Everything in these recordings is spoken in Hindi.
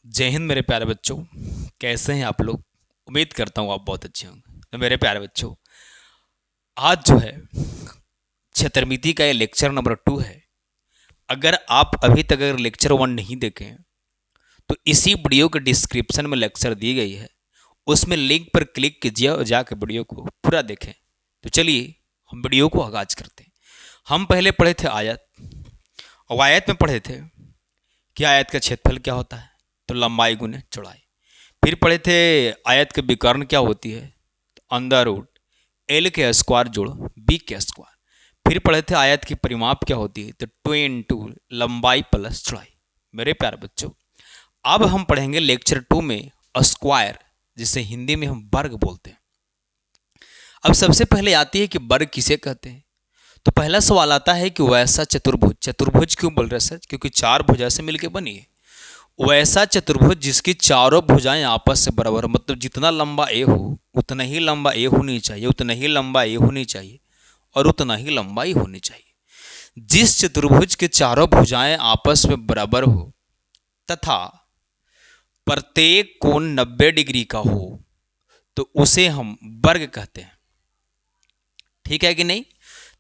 जय हिंद मेरे प्यारे बच्चों। कैसे हैं आप लोग? उम्मीद करता हूँ आप बहुत अच्छे होंगे। तो मेरे प्यारे बच्चों, आज जो है क्षेत्रमिति का ये लेक्चर नंबर 2 है। अगर आप अभी तक अगर लेक्चर 1 नहीं देखे हैं तो इसी वीडियो के डिस्क्रिप्शन में लेक्चर दी गई है, उसमें लिंक पर क्लिक कीजिए और जाकर वीडियो को पूरा देखें। तो चलिए हम वीडियो को आगाज करते हैं। हम पहले पढ़े थे आयत, और आयत में पढ़े थे कि आयत का क्षेत्रफल क्या होता है, तो लंबाई गुने चौड़ाई। फिर पढ़े थे आयत के विकर्ण क्या होती है, तो अंडर रूट एल के स्क्वायर जोड़ बी के स्क्वायर। फिर पढ़े थे आयत की परिमाप क्या होती है, तो 2 इंटू लंबाई प्लस चौड़ाई। मेरे प्यारे बच्चों, अब हम पढ़ेंगे लेक्चर 2 में स्क्वायर, जिसे हिंदी में हम वर्ग बोलते हैं। अब सबसे पहले आती है कि वर्ग किसे कहते हैं। तो पहला सवाल आता है कि वैसा चतुर्भुज, चतुर्भुज क्यों बोल रहे हैं सर? क्योंकि चार भुजा से मिलकर बनी है। वैसा चतुर्भुज जिसकी चारों भुजाएं आपस से बराबर, मतलब जितना लंबा ए हो उतना ही लंबा ए होनी चाहिए, उतना ही लंबा ए होनी चाहिए और उतना ही लंबाई होनी चाहिए। जिस चतुर्भुज के चारों भुजाएं आपस में बराबर हो तथा प्रत्येक कोण 90 डिग्री का हो तो उसे हम वर्ग कहते हैं। ठीक है कि नहीं?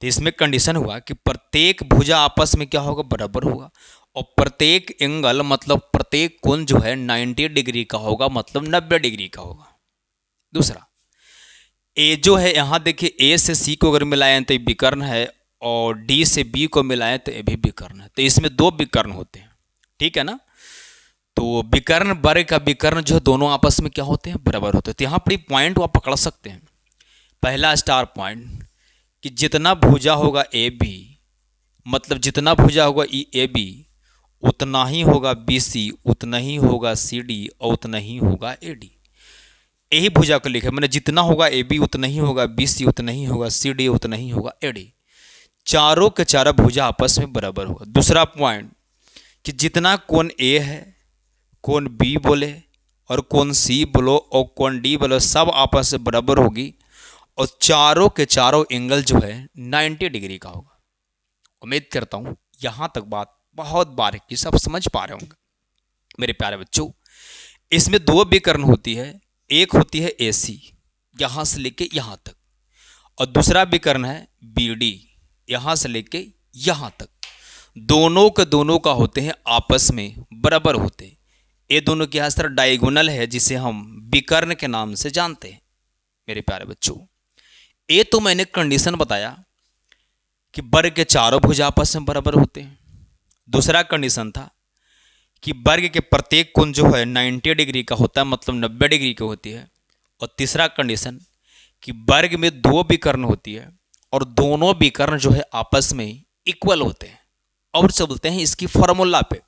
तो इसमें कंडीशन हुआ कि प्रत्येक भुजा आपस में क्या होगा, बराबर होगा, और प्रत्येक एंगल मतलब प्रत्येक कोण जो है 90 डिग्री का होगा, मतलब 90 डिग्री का होगा। दूसरा, ए जो है यहाँ देखिए, ए से सी को अगर मिलाएं तो ये विकर्ण है, और डी से बी को मिलाएं तो ये भी विकर्ण है। तो इसमें दो विकर्ण होते हैं, ठीक है ना? तो विकर्ण वर्ग का विकर्ण जो है दोनों आपस में क्या होते हैं, बराबर होते हैं। तो यहाँ पर पॉइंट आप पकड़ सकते हैं। पहला स्टार पॉइंट कि जितना भुजा होगा ए बी, मतलब जितना भुजा होगा ई ए बी, उतना ही होगा बी सी, उतना ही होगा सी डी और उतना ही होगा ए डी। यही भुजा को लिखे, मैंने जितना होगा ए बी उतना ही होगा बी सी, उतना ही होगा सी डी, उतना ही होगा ए डी। चारों के चारों भुजा आपस में बराबर होगा। दूसरा पॉइंट कि जितना कोण ए है, कोण बी बोले और कोण सी बोलो और कोण डी बोलो, सब आपस में बराबर होगी और चारों के चारों एंगल जो है 90 डिग्री का होगा। उम्मीद करता हूं यहां तक बात बहुत बारीकी सब समझ पा रहे होंगे। मेरे प्यारे बच्चों, इसमें दो विकर्ण होती है। एक होती है ए सी, यहां से लेके यहां तक, और दूसरा विकर्ण है बी डी, यहां से लेके यहां तक। दोनों के दोनों का होते हैं आपस में बराबर होते हैं। ये दोनों की सर डायगोनल है, जिसे हम विकर्ण के नाम से जानते हैं। मेरे प्यारे बच्चों, ये तो मैंने कंडीशन बताया कि वर्ग के चारों भुजा आपस में बराबर होते हैं। दूसरा कंडीशन था कि वर्ग के प्रत्येक कोण जो है 90 डिग्री का होता है, मतलब 90 डिग्री की होती है। और तीसरा कंडीशन कि वर्ग में दो विकर्ण होती है और दोनों विकर्ण जो है आपस में इक्वल होते हैं। और चलते हैं इसकी फॉर्मूला पे।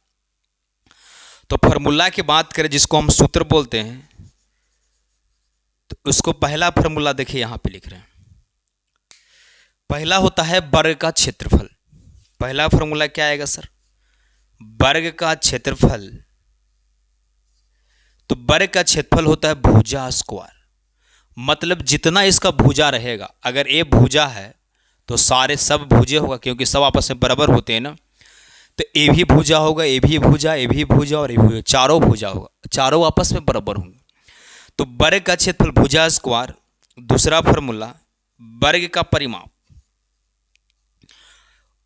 तो फॉर्मूला की बात करें, जिसको हम सूत्र बोलते हैं, तो उसको पहला फॉर्मूला देखिए यहां पे लिख रहे हैं। पहला होता है वर्ग का क्षेत्रफल। पहला फॉर्मूला क्या आएगा सर? वर्ग का क्षेत्रफल। तो वर्ग का क्षेत्रफल होता है भुजा स्क्वायर, मतलब जितना इसका भुजा रहेगा। अगर ए भुजा है तो सारे सब भुजे होगा, क्योंकि सब आपस में बराबर होते हैं ना। तो ए भी भुजा होगा, ए भी भुजा, ए भी भुजा और ए भी भुजा, चारों भुजा होगा, चारों आपस में बराबर होंगे। तो वर्ग का क्षेत्रफल भुजा स्क्वायर। दूसरा फॉर्मूला वर्ग का परिमाप।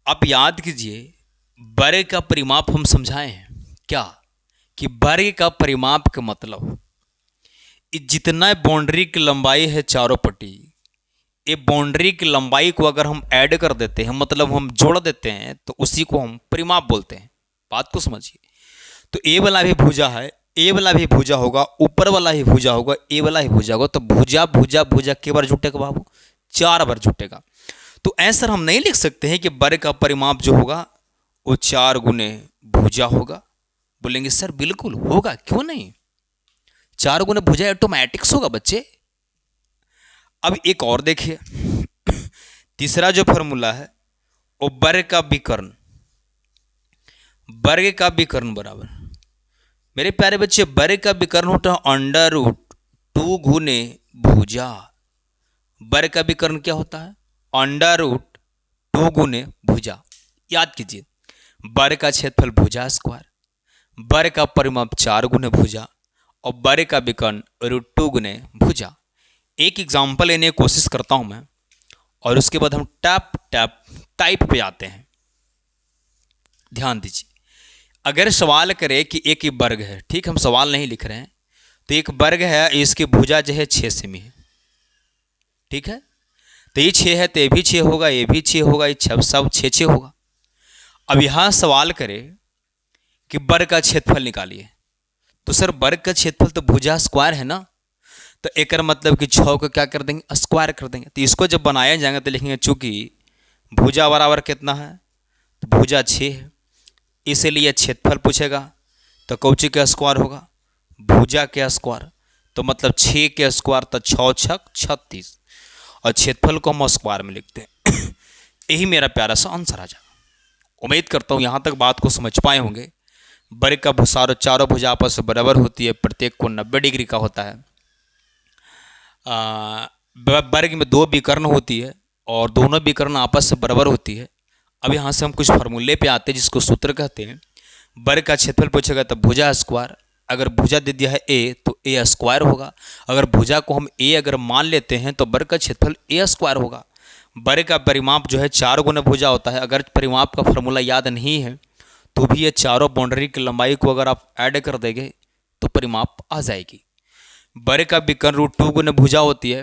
आप याद कीजिए, वर्ग का परिमाप हम समझाए हैं क्या, कि वर्ग का परिमाप का मतलब जितना बाउंड्री की लंबाई है चारों पट्टी, ये बाउंड्री की लंबाई को अगर हम ऐड कर देते हैं, मतलब हम जोड़ देते हैं, तो उसी को हम परिमाप बोलते हैं। बात को समझिए। तो ए वाला भी भुजा है, ए वाला भी भुजा होगा, ऊपर वाला ही भुजा होगा, ए वाला ही भुजा होगा। तो भुजा भुजा भुजा के बार जुटेगा बाबू? 4 बार जुटेगा। तो ऐसा हम नहीं लिख सकते हैं कि वर्ग का परिमाप जो होगा वो 4 गुने भुजा होगा। बोलेंगे सर बिल्कुल होगा, क्यों नहीं? 4 गुने भुजा ऑटोमेटिक्स होगा बच्चे। अब एक और देखिए, तीसरा जो फॉर्मूला है वो वर्ग का विकर्ण। वर्ग का विकर्ण बराबर, मेरे प्यारे बच्चे, वर्ग का विकर्ण होता है अंडर रूट 2 गुने भुजा। वर्ग का विकर्ण क्या होता है? अंडर रूट 2 गुने भुजा। याद कीजिए, वर्ग का क्षेत्रफल भुजा स्क्वायर, बर का परिमाप 4 गुने भुजा और बर का विकर्ण √2 गुने भुजा। एक एग्जाम्पल लेने की कोशिश करता हूं मैं और उसके बाद हम टैप टैप टाइप पे आते हैं। ध्यान दीजिए, अगर सवाल करे कि एक ही वर्ग है, ठीक, हम सवाल नहीं लिख रहे हैं, तो एक वर्ग है, इसकी भुजा जो है 6 सेमी है, ठीक है, तो ये 6 है तो ये भी 6 होगा, ये भी 6 होगा, ये सब 6 होगा। अब यहां सवाल करे कि वर्ग का क्षेत्रफल निकालिए, तो सर वर्ग का क्षेत्रफल तो भुजा स्क्वायर है ना, तो एक मतलब कि 6 को क्या कर देंगे, स्क्वायर कर देंगे। तो इसको जब बनाया जाएगा तो लिखेंगे चूंकि भुजा बराबर कितना है, तो भुजा 6 है, इसीलिए क्षेत्रफल पूछेगा तो कौची का स्क्वायर होगा, भुजा के स्क्वायर, तो मतलब 6 के स्क्वायर, तो 6 छक 36, और क्षेत्रफल को हम स्क्वायर में लिखते हैं। यही मेरा प्यारा सा आंसर आ जाएगा। उम्मीद करता हूँ यहाँ तक बात को समझ पाए होंगे। वर्ग का चारों भुजा आपस में बराबर होती है, प्रत्येक कोण 90 डिग्री का होता है। वर्ग में 2 विकर्ण होती है और दोनों विकर्ण आपस से बराबर होती है। अब यहाँ से हम कुछ फार्मूले पे आते हैं जिसको सूत्र कहते हैं। वर्ग का क्षेत्रफल पूछेगा तो भुजा स्क्वायर, अगर भुजा दे दिया है ए तो ए स्क्वायर होगा, अगर भुजा को हम ए अगर मान लेते हैं तो वर्ग का क्षेत्रफल ए स्क्वायर होगा। वर्ग का परिमाप जो है 4 गुना भुजा होता है। अगर परिमाप का फॉर्मूला याद नहीं है तो भी ये चारों बाउंड्री की लंबाई को अगर आप ऐड कर देंगे तो परिमाप आ जाएगी। वर्ग का विकर्ण √2 गुना भुजा होती है,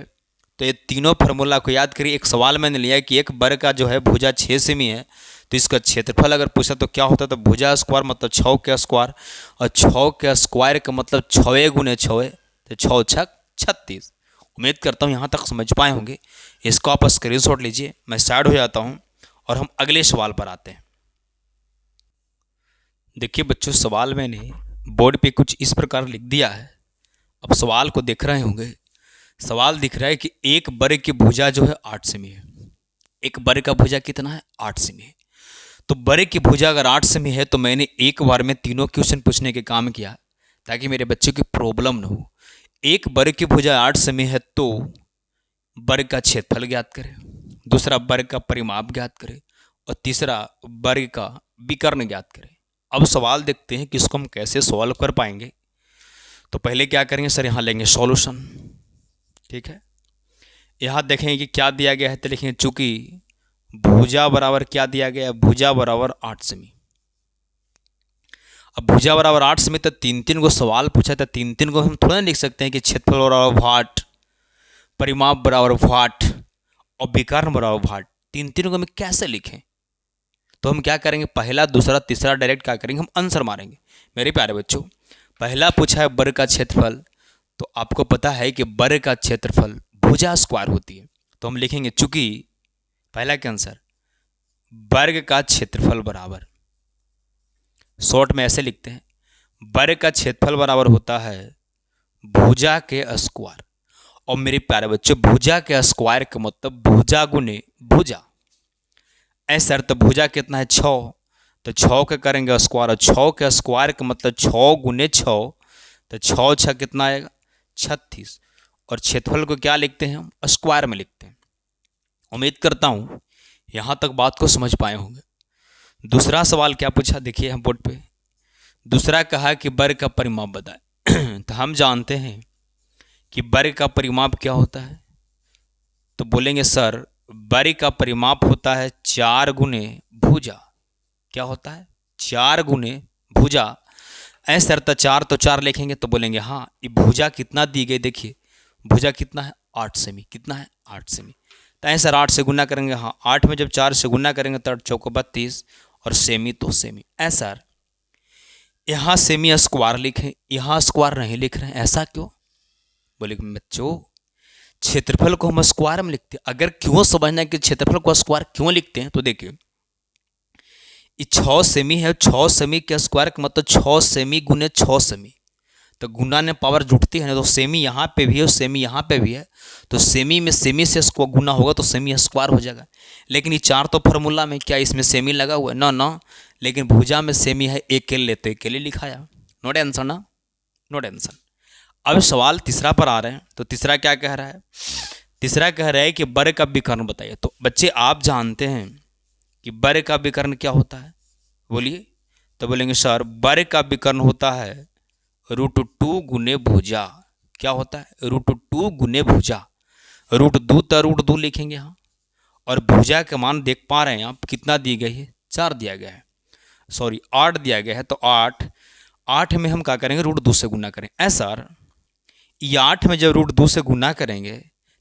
तो ये तीनों फार्मूला को याद करिए। एक सवाल मैंने लिया है कि एक वर्ग का जो है भुजा 6 सेमी है, तो इसका क्षेत्रफल अगर पूछा तो क्या होता है, तो भुजा स्क्वायर मतलब 6 के स्क्वायर, और 6 के स्क्वायर का मतलब 6 गुने 6, तो 6 छक 36। उम्मीद करता हूँ यहाँ तक समझ पाए होंगे। इसको आप स्क्रीनशॉट लीजिए, मैं साइड हो जाता हूँ और हम अगले सवाल पर आते हैं। देखिए बच्चों, सवाल मैंने बोर्ड पे कुछ इस प्रकार लिख दिया है। अब सवाल को देख रहे होंगे, सवाल दिख रहा है कि एक वर्ग की भुजा जो है 8 सेमी है। एक वर्ग का भुजा कितना है, 8 सेमी है। तो वर्ग की भुजा अगर 8 सेमी है तो मैंने एक बार में तीनों क्वेश्चन पूछने के काम किया ताकि मेरे बच्चों की प्रॉब्लम न हो। एक वर्ग की भुजा 8 सेमी है तो वर्ग का क्षेत्रफल ज्ञात करें, दूसरा वर्ग का परिमाप ज्ञात करें, और तीसरा वर्ग का विकर्ण ज्ञात करें। अब सवाल देखते हैं कि इसको हम कैसे सॉल्व कर पाएंगे। तो पहले क्या करेंगे सर, यहाँ लेंगे सॉल्यूशन, ठीक है। यहाँ देखेंगे कि क्या दिया गया है, तो लिखेंगे चूंकि भुजा बराबर क्या दिया गया है, भुजा बराबर 8 सेमी। अब भुजा बराबर 8 सेमी, तो 3 को सवाल पूछा था, 3 को हम थोड़ा ना लिख सकते हैं कि क्षेत्रफल बराबर वाट, परिमाप बराबर वाट और विकर्ण बराबर वाट। 3 को हम कैसे लिखें, तो हम क्या करेंगे, पहला दूसरा तीसरा डायरेक्ट क्या करेंगे, हम आंसर मारेंगे। मेरे प्यारे बच्चों, पहला पूछा है वर्ग का क्षेत्रफल, तो आपको पता है कि वर्ग का क्षेत्रफल भुजा स्क्वायर होती है, तो हम लिखेंगे चूंकि पहला के आंसर वर्ग का क्षेत्रफल बराबर, शॉर्ट में ऐसे लिखते हैं, वर्ग का क्षेत्रफल बराबर होता है भुजा के स्क्वायर। और मेरे प्यारे बच्चों, भुजा के स्क्वायर का मतलब भुजा गुने भुजा। ऐसा तो भुजा कितना है, 6, तो 6 के करेंगे स्क्वायर, और 6 के स्क्वायर का मतलब 6 गुने 6, तो 6 6 कितना आएगा, 36। और क्षेत्रफल को क्या लिखते हैं, हम स्क्वायर में लिखते हैं। उम्मीद करता हूँ यहाँ तक बात को समझ पाए होंगे। दूसरा सवाल क्या पूछा, देखिए हम बोर्ड पे। दूसरा कहा कि वर्ग का परिमाप बताएं। तो हम जानते हैं कि वर्ग का परिमाप क्या होता है, तो बोलेंगे सर वर्ग का परिमाप होता है 4 गुने भुजा। क्या होता है, 4 गुने भुजा। ऐसे सर तो 4 तो 4 लिखेंगे, तो बोलेंगे हाँ ये भुजा कितना दी गई, देखिए भुजा कितना है, 8 सेमी। कितना है, 8 सेमी। तो ऐसे सर 8 से गुना करेंगे, हाँ 8 में जब 4 से गुना करेंगे तो 8 चौको 32, और सेमी तो सेमी। ऐसा सर यहाँ सेमी स्क्वायर लिखें, यहाँ स्क्वायर नहीं लिख रहे हैं, ऐसा क्यों, बोले बच्चों क्षेत्रफल को हम स्क्वायर में लिखते हैं। अगर क्यों समझना है कि क्षेत्रफल को स्क्वायर क्यों लिखते हैं, तो देखिए ये 6 सेमी है, 6 सेमी के स्क्वायर का मतलब 6 सेमी गुने 6 सेमी, तो गुना ने पावर जुटती है ना, तो सेमी यहाँ पे भी है और सेमी यहाँ पे भी है, तो सेमी में सेमी से इसको गुना होगा तो सेमी स्क्वायर हो जाएगा। लेकिन ये 4 तो फार्मूला में क्या इसमें सेमी लगा हुआ है ना, ना, लेकिन भुजा में सेमी है, एक के लेते के लिए लिखाया, नो टेंशन ना, नो टेंशन। अब सवाल तीसरा पर आ रहे हैं, तो तीसरा क्या कह रहा है, तीसरा कह रहा है कि वर्ग का विकर्ण बताइए। तो बच्चे आप जानते हैं कि वर्ग का विकर्ण क्या होता है, बोलिए, तो बोलेंगे सर वर्ग का विकर्ण होता है √2 गुने भुजा। क्या होता है? √2 गुने भुजा। √2 तो √2 लिखेंगे यहाँ, और भुजा के मान देख पा रहे हैं आप कितना दी गई है? 4 दिया गया है, सॉरी 8 दिया गया है। तो 8 में हम क्या करेंगे? √2 से गुना करें। ऐसा ये 8 में जब √2 से गुना करेंगे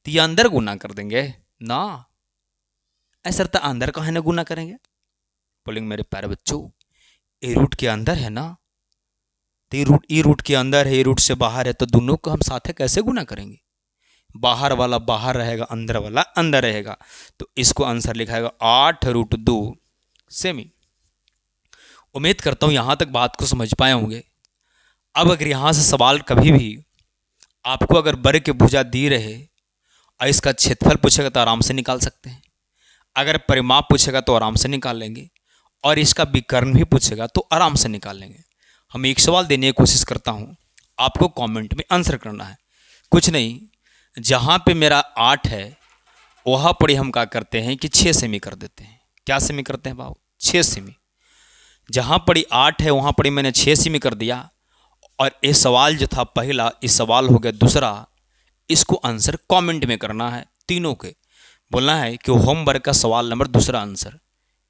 तो ये अंदर गुना कर देंगे ना, ऐसा तो अंदर कहाँ ना गुना करेंगे? बोलेंगे मेरे प्यारे बच्चों ये रूट के अंदर है ना, तो ये रूट के अंदर है, ये रूट से बाहर है, तो दोनों को हम साथ कैसे गुना करेंगे? बाहर वाला बाहर रहेगा, अंदर वाला अंदर रहेगा, तो इसको आंसर लिखाएगा 8√2 सेमी। उम्मीद करता हूँ यहाँ तक बात को समझ पाए होंगे। अब अगर यहाँ से सवाल कभी भी आपको अगर वर्ग की भुजा दी रहे और इसका क्षेत्रफल पूछेगा तो आराम से निकाल सकते हैं, अगर परिमाप पूछेगा तो आराम से निकाल लेंगे, और इसका विकर्ण भी पूछेगा तो आराम से निकाल लेंगे। हम एक सवाल देने की कोशिश करता हूँ, आपको कमेंट में आंसर करना है। कुछ नहीं, जहाँ पे मेरा 8 है वहाँ पर हम क्या करते हैं कि 6 सेमी कर देते हैं। क्या सेमी करते हैं बाबू? 6 सेमी। जहाँ पर 8 है वहाँ पर मैंने 6 सेमी कर दिया, और ये सवाल जो था पहला, इस सवाल हो गया दूसरा। इसको आंसर कमेंट में करना है, तीनों के बोलना है कि होमवर्क का सवाल नंबर दूसरा आंसर,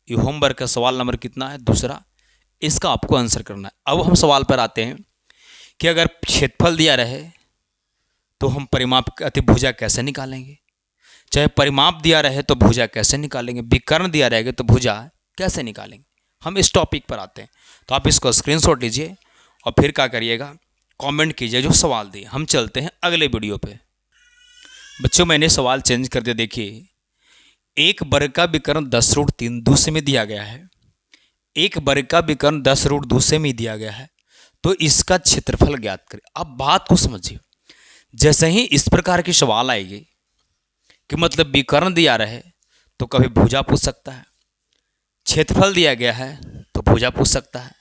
ये होमवर्क का सवाल नंबर कितना है? दूसरा। इसका आपको आंसर करना है। अब हम सवाल पर आते हैं कि अगर क्षेत्रफल दिया रहे तो हम परिमाप अति भुजा कैसे निकालेंगे, चाहे परिमाप दिया रहे तो भुजा कैसे निकालेंगे, विकर्ण दिया रहेगा तो भुजा कैसे निकालेंगे। हम इस टॉपिक पर आते हैं, तो आप इसको स्क्रीनशॉट लीजिए और फिर क्या करिएगा, कमेंट कीजिए जो सवाल दिए। हम चलते हैं अगले वीडियो पे। बच्चों मैंने सवाल चेंज कर दिया। देखिए, एक वर्ग का विकर्ण 10√3 सेमी दिया गया है, एक वर्ग का विकर्ण 10√2 सेमी दिया गया है, तो इसका क्षेत्रफल ज्ञात करें। अब बात को समझिए, जैसे ही इस प्रकार की सवाल आएगी कि मतलब विकर्ण दिया रहे तो कभी भुजा पूछ सकता है, क्षेत्रफल दिया गया है तो भुजा पूछ सकता है,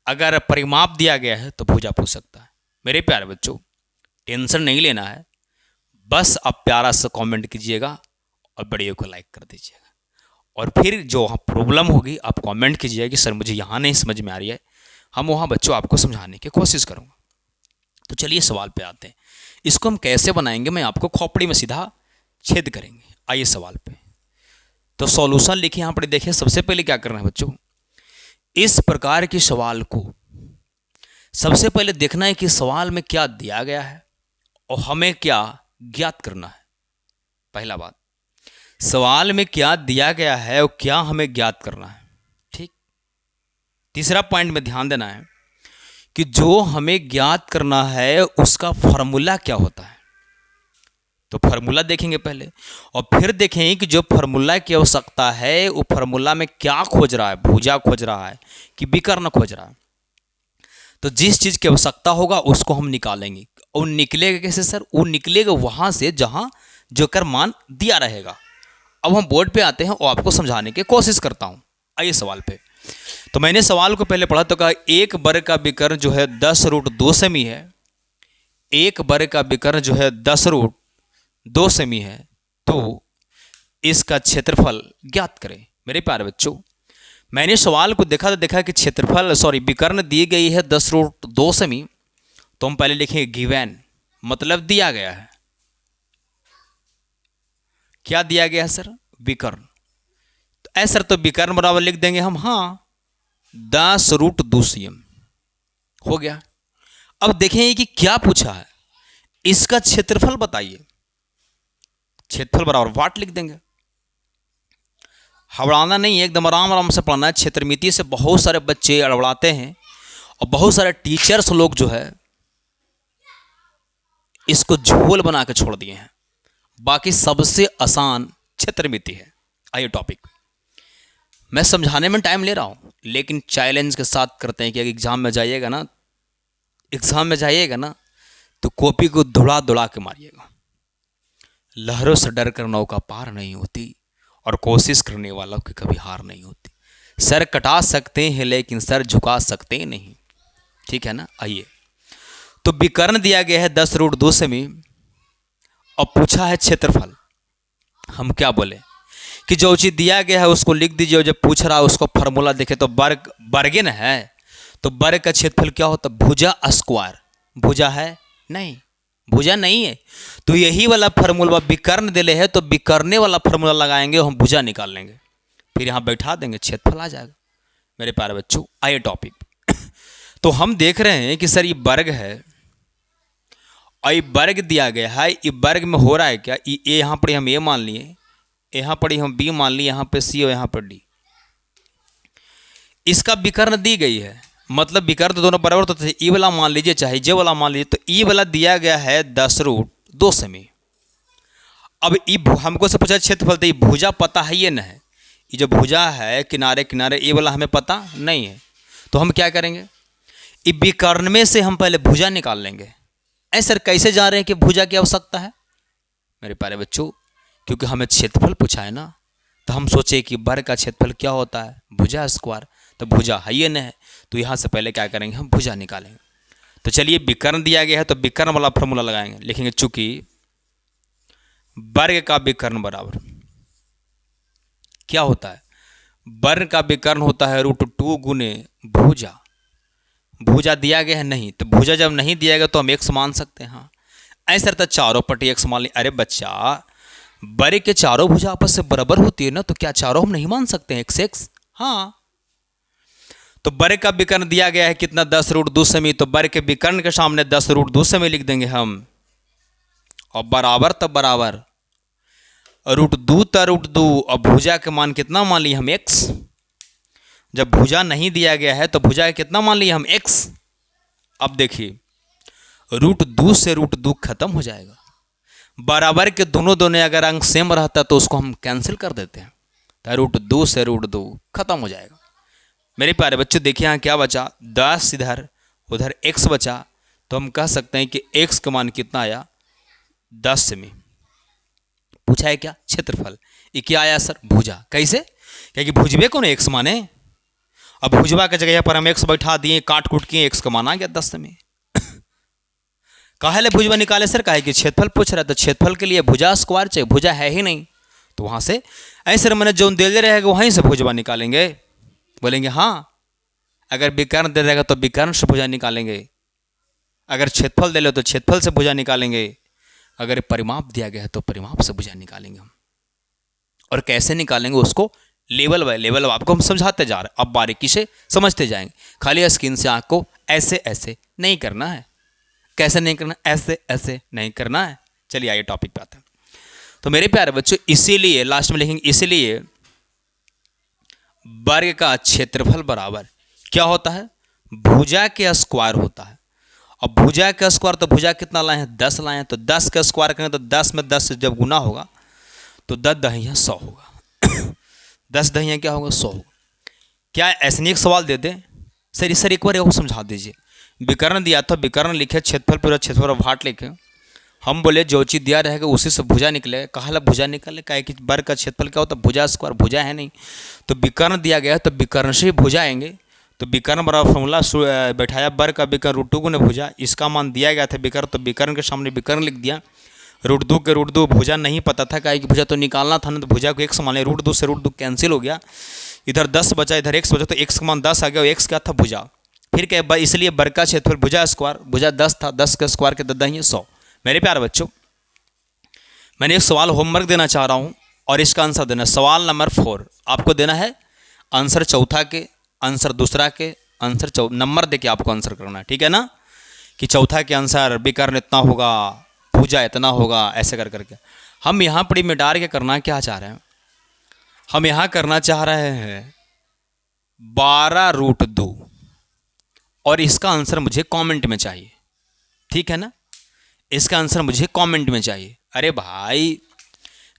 अगर परिमाप दिया गया है तो भुजा पूछ सकता है। मेरे प्यारे बच्चों टेंशन नहीं लेना है, बस आप प्यारा सा कमेंट कीजिएगा और वीडियो को लाइक कर दीजिएगा, और फिर जो प्रॉब्लम होगी आप कमेंट कीजिएगा कि सर मुझे यहाँ नहीं समझ में आ रही है, हम वहाँ बच्चों आपको समझाने की कोशिश करूँगा। तो चलिए सवाल पे आते हैं। इसको हम कैसे बनाएंगे, मैं आपको खोपड़ी में सीधा छेद करेंगे। आइए सवाल पे, तो सॉल्यूशन लिखिए यहाँ पर। देखिए सबसे पहले क्या करना है बच्चों, इस प्रकार के सवाल को सबसे पहले देखना है कि सवाल में क्या दिया गया है और हमें क्या ज्ञात करना है। पहला बात, सवाल में क्या दिया गया है और क्या हमें ज्ञात करना है। ठीक। तीसरा पॉइंट में ध्यान देना है कि जो हमें ज्ञात करना है उसका फॉर्मूला क्या होता है। तो फार्मूला देखेंगे पहले, और फिर देखेंगे कि जो फार्मूला की आवश्यकता है वो फार्मूला में क्या खोज रहा है, भुजा खोज रहा है कि विकर्ण खोज रहा है। तो जिस चीज़ की आवश्यकता होगा उसको हम निकालेंगे, और निकलेगा कैसे सर? वो निकलेगा वहाँ से जहाँ जो कर मान दिया रहेगा। अब हम बोर्ड पे आते हैं और आपको समझाने की कोशिश करता हूँ। आइए सवाल पे, तो मैंने सवाल को पहले पढ़ा तो कहा एक वर्ग का विकर्ण जो है 10√2 सेमी है, एक वर्ग का विकर्ण जो है 10√2 सेमी है, तो इसका क्षेत्रफल ज्ञात करें। मेरे प्यारे बच्चों मैंने सवाल को देखा तो देखा कि क्षेत्रफल विकर्ण दी गई है 10√2 सेमी, तो हम पहले लिखेंगे गिवन, मतलब दिया गया है। क्या दिया गया है सर? विकर्ण। तो ऐसा तो विकर्ण बराबर लिख देंगे हम, हाँ 10√2 सेमी हो गया। अब देखेंगे कि क्या पूछा है, इसका क्षेत्रफल बताइए। क्षेत्रफल बराबर वाट लिख देंगे, हड़बड़ाना नहीं है, एकदम आराम आराम से पढ़ना है। क्षेत्रमिति से बहुत सारे बच्चे हड़बड़ाते हैं और बहुत सारे टीचर्स लोग जो है इसको झोल बना के छोड़ दिए हैं। बाकी सबसे आसान क्षेत्रमिति है। आइए टॉपिक, मैं समझाने में टाइम ले रहा हूं लेकिन चैलेंज के साथ करते हैं कि एग्जाम में जाइएगा ना तो कॉपी को दौड़ा दौड़ा के मारिएगा। लहरों से डर कर नौका पार नहीं होती और कोशिश करने वालों की कभी हार नहीं होती। सर कटा सकते हैं लेकिन सर झुका सकते नहीं, ठीक है ना। आइए, तो विकर्ण दिया गया है 10√2 सेमी और पूछा है क्षेत्रफल। हम क्या बोले कि जो चीज़ दिया गया है उसको लिख दीजिए, और जब पूछ रहा है उसको फार्मूला देखे तो वर्ग वर्गेन है, तो वर्ग का क्षेत्रफल क्या होता है? भुजा स्क्वायर। भुजा है नहीं, भुजा नहीं है, तो यही वाला फार्मूला विकर्ण दिले है, तो विकर्णे वाला फार्मूला लगाएंगे, हम भुजा निकाल लेंगे, फिर यहाँ बैठा देंगे, क्षेत्रफल आ जाएगा। मेरे प्यारे बच्चों, आइए टॉपिक। तो हम देख रहे हैं कि सर ये वर्ग है और ये वर्ग दिया गया है, ये वर्ग में हो रहा है क्या? ये यहाँ पर हम ए मान लिए, यहाँ पर हम बी मान लिए, यहाँ पे सी और यहाँ पर डी। इसका विकर्ण दी गई है, मतलब विकर्ण तो दोनों बराबर तो थे। ई वाला मान लीजिए चाहे जे वाला मान लीजिए, तो ई वाला दिया गया है 10√2 सेमी। अब ई हमको से पूछा क्षेत्रफल, तो ये भुजा पता है ये न है, ये जो भुजा है किनारे किनारे, ये वाला हमें पता नहीं है, तो हम क्या करेंगे? ये विकर्ण में से हम पहले भुजा निकाल लेंगे। ऐसे सर कैसे जा रहे हैं कि भुजा की आवश्यकता है? मेरे प्यारे बच्चों, क्योंकि हमें क्षेत्रफल पूछा है ना, तो हम सोचे कि वर्ग का क्षेत्रफल क्या होता है? भुजा स्क्वायर। तो भुजा है ये न है, तो यहाँ से पहले क्या करेंगे? हम भुजा निकालेंगे। तो चलिए विकर्ण दिया गया है तो विकर्ण वाला फॉर्मूला लगाएंगे, लिखेंगे चूंकि वर्ग का विकर्ण बराबर क्या होता है? वर्ग का विकर्ण होता है √2 गुने भुजा। भुजा दिया गया है नहीं, तो भुजा जब नहीं दिया गया तो हम x मान सकते हैं। हाँ ऐसा रहता, चारों पट्टी x मान ली। अरे बच्चा, वर्ग के चारों भुजा आपस से बराबर होती है ना, तो क्या चारों हम नहीं मान सकते हैं x? हाँ, तो वर्ग का विकर्ण दिया गया है कितना? 10√2 सेमी। तो वर्ग के विकर्ण के सामने 10√2 सेमी लिख देंगे हम, और बराबर तब बराबर √2 त √2, और भुजा के मान कितना मान लिए हम? x। जब भुजा नहीं दिया गया है तो भुजा के कितना मान लिए हम? x। अब देखिए √2 से √2 खत्म हो जाएगा, बराबर के दोनों दोनों अगर अंक सेम रहता तो उसको हम कैंसिल कर देते हैं, तो √2 से √2 खत्म हो जाएगा। मेरे प्यारे बच्चों देखिए यहाँ क्या बचा? 10 इधर, उधर x बचा, तो हम कह सकते हैं कि x का मान कितना आया? 10 सेमी। पूछा है क्या? क्षेत्रफल। ये क्या आया सर? भुजा। कैसे? क्योंकि भुजबे को ना x माने, अब भुजबा की जगह पर हम x बैठा दिए, काट कूट किए, x का मान आ गया 10 सेमी। काहे ले भुजबा निकाले सर? काहे कि क्षेत्रफल पूछ रहा है, तो क्षेत्रफल के लिए भुजा स्क्वायर चाहिए, भुजा है ही नहीं, तो वहां से ऐसे मैंने जो दे रहेगा वहीं से भुजबा निकालेंगे। बोलेंगे हाँ, अगर विकर्ण दे देगा तो विकर्ण से भुजा निकालेंगे, अगर क्षेत्रफल दे लो तो क्षेत्रफल से भुजा निकालेंगे, अगर परिमाप दिया गया है तो परिमाप से भुजा निकालेंगे हम। और कैसे निकालेंगे उसको? लेवल बाय लेवल आपको हम समझाते जा रहे हैं, अब बारीकी से समझते जाएंगे। खाली स्क्रीन से आँख को ऐसे ऐसे नहीं करना है। कैसे नहीं करना? ऐसे ऐसे नहीं करना है। चलिए आइए टॉपिक पे आते हैं। तो मेरे प्यारे बच्चों, इसीलिए लास्ट में लिखेंगे, इसीलिए वर्ग का क्षेत्रफल बराबर क्या होता है? भुजा के स्क्वायर होता है। अब भुजा के स्क्वायर, तो भुजा कितना लाए हैं? 10 लाए हैं, तो 10 का स्क्वायर करेंगे तो 10 में 10 से जब गुना होगा तो 10 दहिया 100 होगा। 10 दहिया क्या होगा? 100 होगा। क्या ऐसे नहीं एक सवाल दे दें सर एक बार समझा दीजिए। विकर्ण दिया था, विकर्ण लिखे, क्षेत्रफल पूरा क्षेत्रफल भाट लिखे, हम बोले जो चीज़ दिया रहेगा उसी से भुजा निकले। कहा भुजा निकले, कहे कि वर्ग का क्षेत्रफल क्या होता है? भुजा स्क्वायर। भुजा है नहीं, तो विकर्ण दिया गया है तो विकर्ण से ही भुजा आएंगे। तो विकर्ण बराबर फॉर्मूला बैठाया, वर्ग का विकर्ण √2 गुने भुजा। इसका मान दिया गया था विकर्ण, तो विकर्ण के सामने विकर्ण लिख दिया। √2 के √2 भुजा नहीं पता था, कहे कि भुजा तो निकालना था ना, तो भुजा को x मान लिया। √2 से √2 कैंसिल हो गया, इधर 10 बचा, इधर x बचा, तो x का मान 10 आ गया, और x क्या था? भुजा। फिर क्या? इसलिए वर्ग का क्षेत्रफल भुजा स्क्वायर, भुजा 10 था, 10 का स्क्वायर के 10 दहिए 100। मेरे प्यारे बच्चों, मैंने एक सवाल होमवर्क देना चाह रहा हूँ और इसका आंसर देना। सवाल नंबर 4 आपको देना है, आंसर चौथा के, आंसर दूसरा के, आंसर नंबर दे के आपको आंसर करना है, ठीक है ना? कि चौथा के आंसर विकर्ण इतना होगा, भुजा इतना होगा, ऐसे कर करके। हम यहाँ पर मिटार के करना क्या चाह रहे हैं? हम यहाँ करना चाह रहे हैं 12√2, और इसका आंसर मुझे कमेंट में चाहिए, ठीक है ना? इसका आंसर मुझे कमेंट में चाहिए। अरे भाई,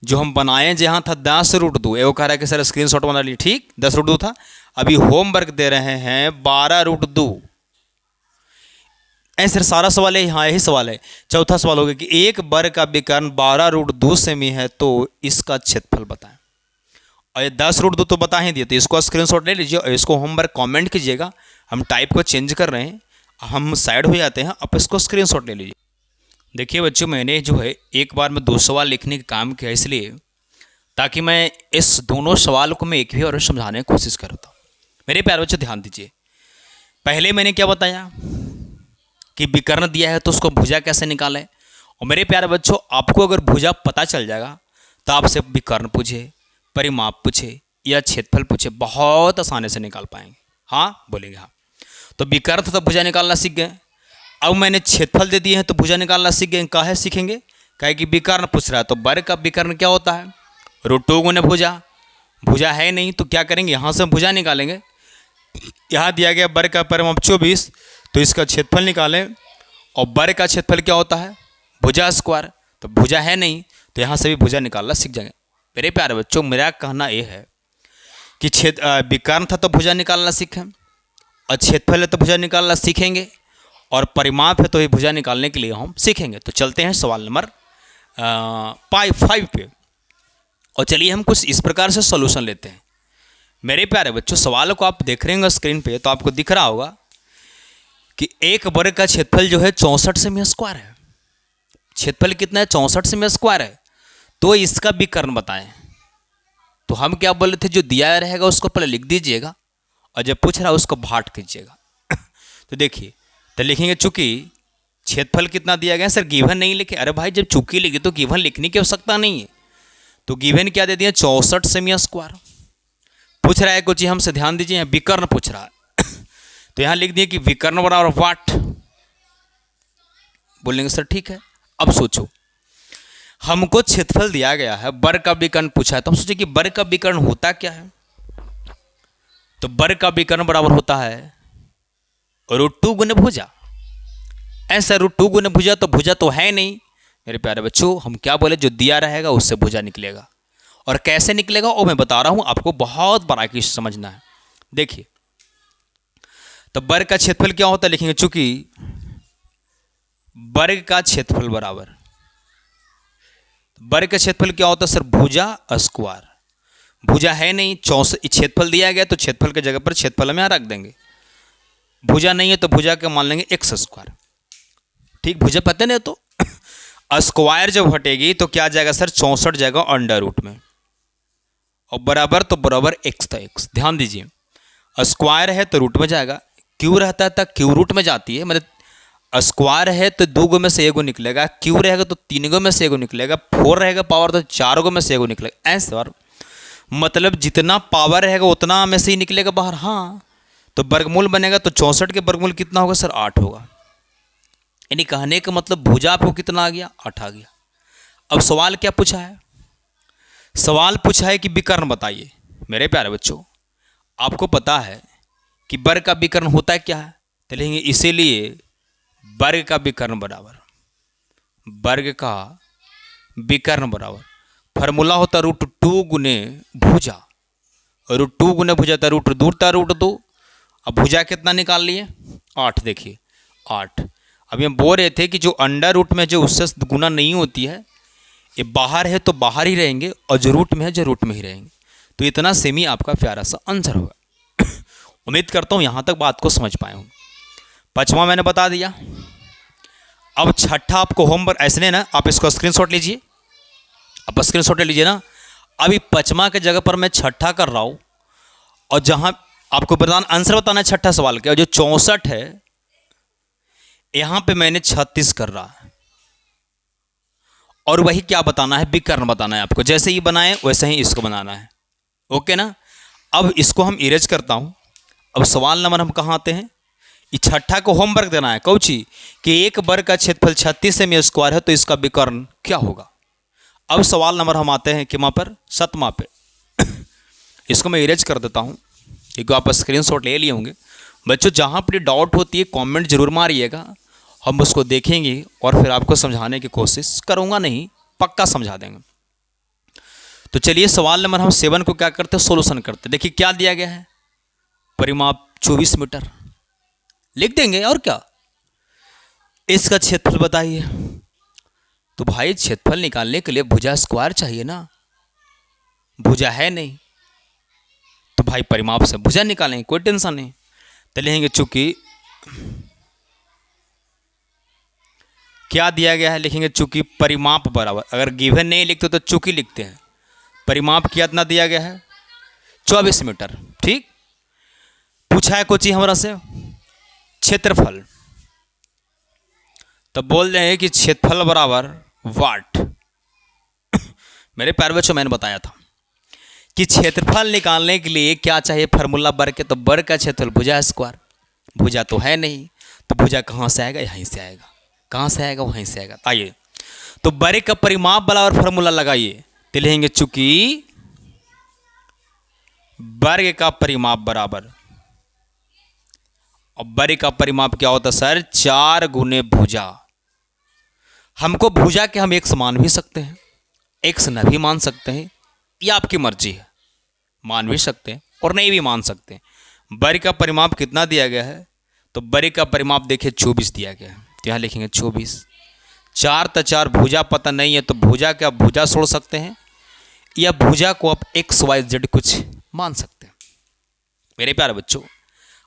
जो हम बनाए जहाँ था 10√2, एगो कह रहा है कि सर स्क्रीनशॉट बना ली, ठीक 10√2 था। अभी होमवर्क दे रहे हैं 12√2। ऐसे सारा सवाल है, हाँ यही सवाल है। चौथा सवाल हो गया कि एक वर्ग का विकर्ण 12√2 सेमी है, तो इसका क्षेत्रफल बताएं। और ये 10√2 तो बता ही दिए, तो इसको स्क्रीनशॉट ले लीजिए और इसको होमवर्क कमेंट कीजिएगा। हम टाइप को चेंज कर रहे हैं, हम साइड हो जाते हैं, आप इसको स्क्रीनशॉट ले लीजिए। देखिए बच्चों, मैंने जो है एक बार में 2 सवाल लिखने का काम किया, इसलिए ताकि मैं इस दोनों सवाल को मैं एक ही और समझाने की कोशिश करता हूँ। मेरे प्यारे बच्चों ध्यान दीजिए। पहले मैंने क्या बताया कि विकर्ण दिया है तो उसको भुजा कैसे निकालें। और मेरे प्यारे बच्चों, आपको अगर भुजा पता चल जाएगा तो आपसे विकर्ण पूछे, परिमाप पूछे या क्षेत्रफल पूछे, बहुत आसानी से निकाल पाएंगे। हाँ बोलेंगे हाँ। तो विकर्ण था तो भुजा निकालना सीख गए। अब मैंने क्षेत्रफल दे दिए हैं तो भुजा निकालना सीख गए। काहे सीखेंगे? काहे कि विकर्ण पूछ रहा है। तो वर्ग का विकर्ण क्या होता है? √2 गुने भुजा। भुजा है नहीं तो क्या करेंगे? यहाँ से हम भुजा निकालेंगे। यहाँ दिया गया वर्ग का परिमाप 24, तो इसका क्षेत्रफल निकालें। और वर्ग का क्षेत्रफल क्या होता है? भुजा स्क्वायर। तो भुजा है नहीं तो यहाँ से भी भुजा निकालना सीख जाएंगे। मेरे प्यारे बच्चों, मेरा कहना यह है कि विकर्ण था तो भुजा निकालना सीखें, और क्षेत्रफल है तो भुजा निकालना सीखेंगे, और परिमाप है तो ये भुजा निकालने के लिए हम सीखेंगे। तो चलते हैं सवाल नंबर 5 पे, और चलिए हम कुछ इस प्रकार से सॉल्यूशन लेते हैं। मेरे प्यारे बच्चों, सवाल को आप देख रहे होंगे स्क्रीन पे तो आपको दिख रहा होगा कि एक वर्ग का क्षेत्रफल जो है 64 सेमी स्क्वायर है। क्षेत्रफल कितना है? 64 सेमी स्क्वायर है। तो इसका विकर्ण बताएं। तो हम क्या बोले थे? जो दिया रहेगा उसको पहले लिख दीजिएगा, और जब पूछ रहा है उसको भाट कीजिएगा। तो देखिए, तो लिखेंगे चूंकि क्षेत्रफल कितना दिया गया है। सर गिवन नहीं लिखे। अरे भाई, जब चूंकि लिखी तो गिवन लिखने की आवश्यकता नहीं है। तो गिवन क्या दे दिया? 64 सेमी स्क्वायर। पूछ रहा है कुछ ही हमसे, ध्यान दीजिए, यहाँ विकर्ण पूछ रहा है। तो यहाँ लिख दिए कि विकर्ण बराबर वाट। बोलेंगे सर ठीक है। अब सोचो, हमको क्षेत्रफल दिया गया है, वर्ग का विकर्ण पूछा है, तो हम सोचे कि वर्ग का विकर्ण होता क्या है। तो वर्ग का विकर्ण बराबर होता है √2 गुने भुजा। ऐसा √2 गुने भुजा, तो भुजा तो है नहीं। मेरे प्यारे बच्चों, हम क्या बोले? जो दिया रहेगा उससे भुजा निकलेगा। और कैसे निकलेगा वो मैं बता रहा हूं, आपको बहुत बारीकी से समझना है। देखिए, तो वर्ग का क्षेत्रफल क्या होता है? लिखेंगे चूंकि वर्ग का क्षेत्रफल बराबर, वर्ग का क्षेत्रफल क्या होता है सर? भुजा स्क्वायर। भुजा है नहीं, 64 क्षेत्रफल दिया गया तो क्षेत्रफल की जगह पर क्षेत्रफल हम यहाँ रख देंगे। भुजा नहीं है तो भुजा के मान लेंगे x स्क्वायर। ठीक, भुजा पता नहीं तो स्क्वायर जब हटेगी तो क्या जाएगा सर? 64 जाएगा अंडर रूट में, और बराबर तो बराबर x था x। ध्यान दीजिए, स्क्वायर है तो रूट में जाएगा। क्यू रहता था क्यू रूट में जाती है। मतलब स्क्वायर है तो 2 गो में से 1 गो निकलेगा, क्यू रहेगा तो 3 गो में से 1 गो निकलेगा, 4 रहेगा पावर तो 4 गो में से 1 गो निकलेगा। ऐसे सर, मतलब जितना पावर रहेगा उतना में से ही निकलेगा बाहर। हाँ, तो वर्गमूल बनेगा तो 64 के वर्गमूल कितना होगा सर? 8 होगा। यानी कहने का मतलब भुजा आपको कितना आ गया? 8 आ गया। अब सवाल क्या पूछा है? सवाल पूछा है कि विकर्ण बताइए। मेरे प्यारे बच्चों, आपको पता है कि वर्ग का विकर्ण होता है क्या है? तो लिखेंगे इसीलिए वर्ग का विकर्ण बराबर, वर्ग का विकर्ण बराबर फार्मूला होता √2 गुने भुजा। √2 गुने भुजा था √2 था √2। अब भुजा कितना निकाल लिए? 8। देखिए 8। अभी हम बोल रहे थे कि जो अंडर रूट में जो उससे गुना नहीं होती है, ये बाहर है तो बाहर ही रहेंगे, और जो रूट में है जो रूट में ही रहेंगे। तो इतना सेमी आपका प्यारा सा आंसर होगा। उम्मीद करता हूँ यहाँ तक बात को समझ पाए हूँ। 5वां मैंने बता दिया। अब 6ठा आपको होमवर्क ऐसे नहीं ना, आप इसको स्क्रीनशॉट लीजिए। आप स्क्रीनशॉट ले लीजिए ना। अभी 5वां के जगह पर मैं 6ठा कर रहा हूँ, और जहाँ आपको आंसर बताना है 6ठा सवाल का, जो 64 है यहाँ पे मैंने 36 कर रहा है। और वही क्या बताना है? विकर्ण बताना है आपको। जैसे ही बनाए वैसे ही इसको बनाना है। ओके ना? अब इसको हम इरेज करता हूँ। अब सवाल नंबर हम कहाँ आते हैं? इस 6ठा को होमवर्क देना है। कौची कि एक वर्ग का क्षेत्रफल 36 सेमी स्क्वायर है, तो इसका विकर्ण क्या होगा। अब सवाल नंबर हम आते हैं कि वहाँ पर 7वां पे। इसको मैं इरेज कर देता हूँ, क्योंकि आप स्क्रीनशॉट ले लिए होंगे। बच्चों, जहाँ पर डाउट होती है कमेंट जरूर मारिएगा, हम उसको देखेंगे और फिर आपको समझाने की कोशिश करूँगा। नहीं, पक्का समझा देंगे। तो चलिए सवाल नंबर हम 7 को क्या करते हैं? सोल्यूशन करते हैं। देखिए क्या दिया गया है? परिमाप 24 मीटर लिख देंगे, और क्या। इसका क्षेत्रफल बताइए। तो भाई क्षेत्रफल निकालने के लिए भुजा स्क्वायर चाहिए ना। भुजा है नहीं तो भाई परिमाप से भुजा निकालेंगे, कोई टेंशन नहीं। तो लिखेंगे चूंकि क्या दिया गया है? लिखेंगे चूंकि परिमाप बराबर, अगर गिवन नहीं लिखते तो चूंकि लिखते हैं, परिमाप कितना दिया गया है 24 मीटर। ठीक, पूछा है कोची हमरा से क्षेत्रफल, तो बोल रहे हैं कि क्षेत्रफल बराबर वाट। मेरे प्यारे बच्चों मैंने बताया था कि क्षेत्रफल निकालने के लिए क्या चाहिए फार्मूला वर्ग के, तो वर्ग का क्षेत्रफल भुजा स्क्वायर। भुजा तो है नहीं, तो भुजा कहाँ से आएगा, यहीं से आएगा। कहाँ से आएगा, वहीं से आएगा। आइए तो वर्ग का परिमाप बराबर फार्मूला लगाइए, तो लिखेंगे चूंकि वर्ग का परिमाप बराबर, और वर्ग का परिमाप क्या होता है सर 4 गुने भुजा। हमको भुजा के हम x मान भी सकते हैं, x न भी मान सकते हैं, ये आपकी मर्जी है, मान भी सकते हैं और नहीं भी मान सकते हैं। वर्ग का परिमाप कितना दिया गया है, तो वर्ग का परिमाप देखिए 24 दिया गया है, तो यहाँ लिखेंगे 24। 4 तो 4, भुजा पता नहीं है तो भुजा के आप भुजा छोड़ सकते हैं, या भुजा को आप XYZ कुछ मान सकते हैं। मेरे प्यारे बच्चों,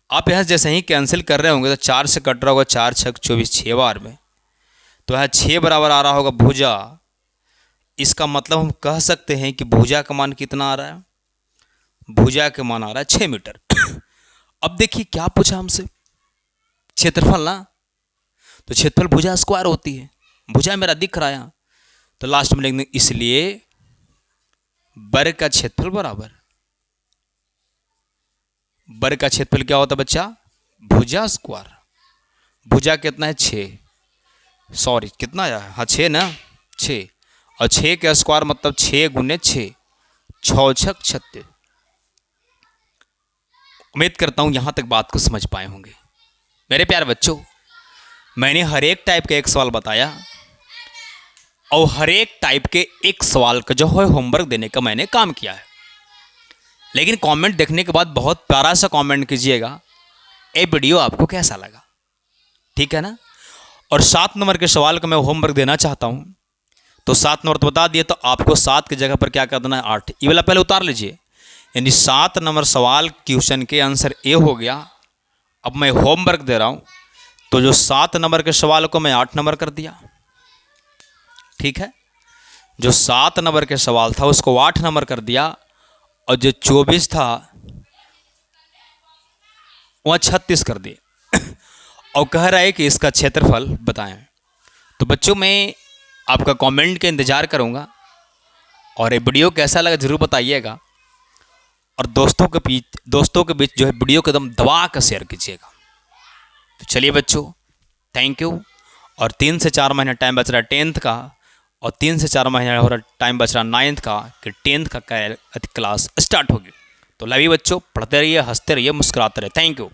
आप यहाँ जैसे ही कैंसिल कर रहे होंगे तो 4 से कट रहा होगा, 4 छक 24, 6 बार में, तो यहाँ 6 बराबर आ रहा होगा भुजा। इसका मतलब हम कह सकते हैं कि भुजा का मान कितना आ रहा है, भुजा के मान आ रहा है 6 मीटर। अब देखिए क्या पूछा हमसे, क्षेत्रफल ना, तो क्षेत्रफल भुजा स्क्वायर होती है, भुजा मेरा दिख रहा है यहाँ, तो लास्ट में लिखेंगे इसलिए वर्ग का क्षेत्रफल बराबर, वर्ग का क्षेत्रफल क्या होता है बच्चा, भुजा स्क्वायर। भुजा कितना है 6, सॉरी कितना आया, हाँ 6 ना, 6, और 6 के स्क्वायर मतलब 6 गुने 6, 6 छक 36। उम्मीद करता हूँ यहाँ तक बात को समझ पाए होंगे। मेरे प्यारे बच्चों, मैंने हर एक टाइप का एक सवाल बताया, और हर एक टाइप के एक सवाल का जो है होमवर्क देने का मैंने काम किया है। लेकिन कमेंट देखने के बाद बहुत प्यारा सा कमेंट कीजिएगा, ये वीडियो आपको कैसा लगा, ठीक है ना। और 7 नंबर के सवाल का मैं होमवर्क देना चाहता हूँ, तो 7 नंबर तो बता दिए, तो आपको 7 की जगह पर क्या कर देना है 8, ये वाला पहले उतार लीजिए। यानी 7 नंबर सवाल क्वेश्चन के आंसर ए हो गया। अब मैं होमवर्क दे रहा हूँ, तो जो 7 नंबर के सवाल को मैं 8 नंबर कर दिया, ठीक है। जो 7 नंबर के सवाल था उसको 8 नंबर कर दिया, और जो 24 था वह 36 कर दिए। और कह रहा है कि इसका क्षेत्रफल बताएं। तो बच्चों मैं आपका कमेंट का इंतज़ार करूंगा, और ये वीडियो कैसा लगा ज़रूर बताइएगा, और दोस्तों के बीच जो है वीडियो को एकदम दबा कर शेयर कीजिएगा। तो चलिए बच्चों, थैंक यू। और 3 से 4 महीना टाइम बच रहा है 10th का, और 3 से 4 महीना हो रहा टाइम बच रहा 9th का, कि 10th का क्लास स्टार्ट होगी। तो लवी बच्चों, पढ़ते रहिए, हंसते रहिए, मुस्कुराते रहिए। Thank you.